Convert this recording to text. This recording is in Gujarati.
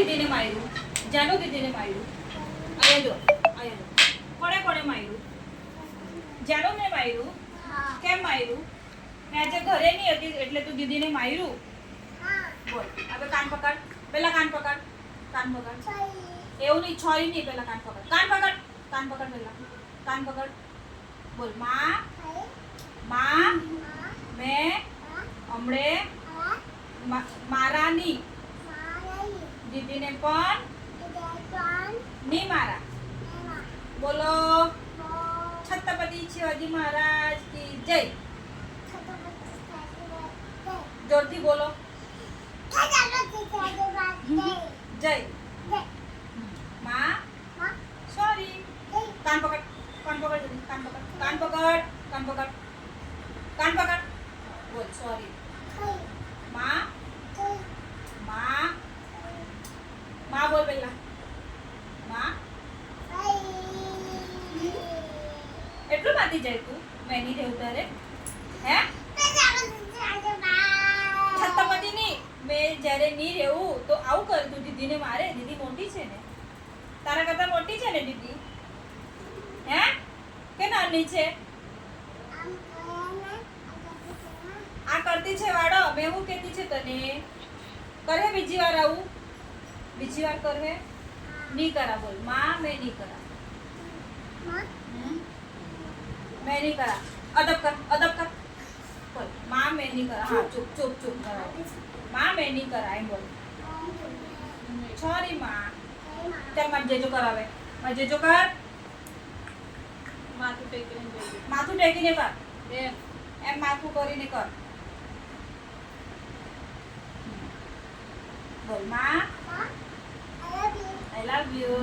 દીદીને માર્યું? જાનુ દીદીને માર્યું? અહીંયા જો, અહીંયા જો. કોણે કોણે માર્યું? જાનુને માર્યું? કેમ માર્યું? ને આજે ઘરે નહીં હતી એટલે તું દીદીને માર્યું? બોલ. હવે કાન પકડ. પહેલા કાન પકડ. કાન પકડ. એવું નહીં, છોરી નહીં, પહેલા કાન પકડ. કાન પકડ. કાન પકડ પહેલા. કાન પકડ. બોલ. માં મેં હમણે મારાની દીદીને પણ નહીં મારા. બોલો. છત્રપતિ શિવાજી મહારાજ કી જય. જોરથી બોલો. જય. માં સોરી. કાન પકડ. કાન પકડ. કાન પકડ. કાન પકડ. કાન પકડ. કાન પકડ. બોલ સોરી. માં બોલ પહેલા. માં એટલું માથી જાય તું? મેં નહીં રહેવું તારે? હે છત્રપતિ ની મેં જ્યારે નહીં રહેવું તો આવું કર. તું દીદીને મારે? દીદી મોટી છે ને, તારા કરતા મોટી છે ને દીદી? હે કે નાની છે? આ કરતી છે વાળો. મેં હું કહેતી છે તને? કરે બીજી વાર આવું? બીજી વાર કરે? નહીં કરા. બોલ. માં મેં નહીં કરા. મેં નહીં કરા. અદબ કર. અદબ કર. બોલ. માં મેં નહીં કરા. હા ચૂપ ચૂપ ચૂપ કરાવ. માં મેં નહીં કરા એમ બોલ. સોરી માં. ચાલ મારે જેજો કરાવે. મારે જેજો કર. માથું ટેકીને કર. એમ માથું કરીને કર. બોલ. માં આઈ લવ યુ.